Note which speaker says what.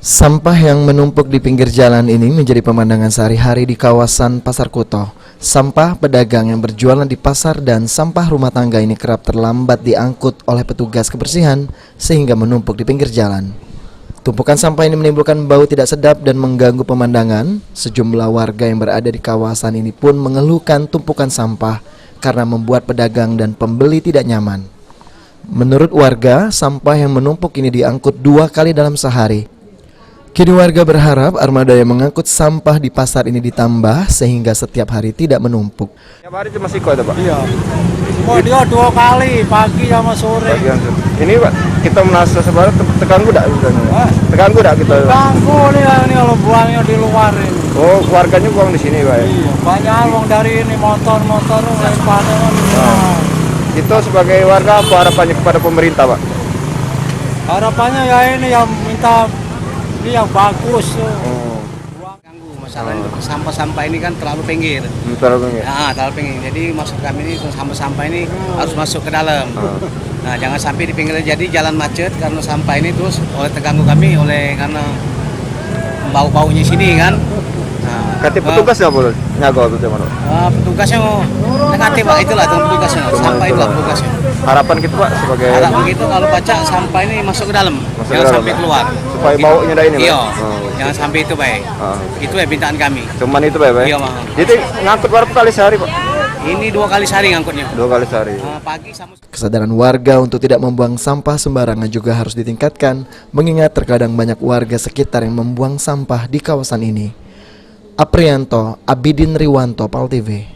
Speaker 1: Sampah yang menumpuk di pinggir jalan ini menjadi pemandangan sehari-hari di kawasan Pasar Kuto. Sampah pedagang yang berjualan di pasar dan sampah rumah tangga ini kerap terlambat diangkut oleh petugas kebersihan sehingga menumpuk di pinggir jalan. Tumpukan sampah ini menimbulkan bau tidak sedap dan mengganggu pemandangan. Sejumlah warga yang berada di kawasan ini pun mengeluhkan tumpukan sampah karena membuat pedagang dan pembeli tidak nyaman. Menurut warga, sampah yang menumpuk ini diangkut 2 kali dalam sehari. Kini warga berharap armada yang mengangkut sampah di pasar ini ditambah sehingga setiap hari tidak menumpuk.
Speaker 2: Tiap hari cuma siko itu Pak?
Speaker 3: Iya. Cuma dia 2 kali, pagi sama sore.
Speaker 2: Ini Pak, kita merasa sebenarnya terganggu tidak? Terganggu tidak kita?
Speaker 3: Ganggu ini kalau buangnya di luar ini.
Speaker 2: Oh, warganya buang di sini Pak?
Speaker 3: Iya, banyak buang dari ini motor-motor pada
Speaker 2: Itu sebagai warga apa harapannya kepada pemerintah Pak?
Speaker 3: Harapannya ya ini yang minta ini yang bagus.
Speaker 4: Ganggu masalah sampah-sampah ini kan terlalu pinggir.
Speaker 2: Terlalu pinggir.
Speaker 4: Nah, terlalu pinggir. Jadi maksud kami ini sampah-sampah ini harus masuk ke dalam. Nah, jangan sampai di pinggir jadi jalan macet karena sampah ini terus oleh terganggu kami karena bau-baunya sini kan. Nah,
Speaker 2: Kati petugas ya boleh nyago itu mana?
Speaker 4: Petugasnya negatif Pak, itulah petugasnya. Sampah itulah petugasnya.
Speaker 2: Harapan kita Pak sebagai
Speaker 4: Harapan gitu kalau baca sampah ini masuk ke dalam, jangan sampai keluar.
Speaker 2: Supaya baunya dah ini Pak.
Speaker 4: Iya, jangan sampai itu baik. Itu ya bintaan kami.
Speaker 2: Cuman itu Pak.
Speaker 4: Iya, Bang.
Speaker 2: Jadi ngangkut berapa kali sehari Pak?
Speaker 4: Ini 2 kali sehari ngangkutnya.
Speaker 2: 2 kali sehari.
Speaker 4: Pagi sama.
Speaker 1: Kesadaran warga untuk tidak membuang sampah sembarangan juga harus ditingkatkan, mengingat terkadang banyak warga sekitar yang membuang sampah di kawasan ini. Aprianto, Abidin Riwanto, PAL TV.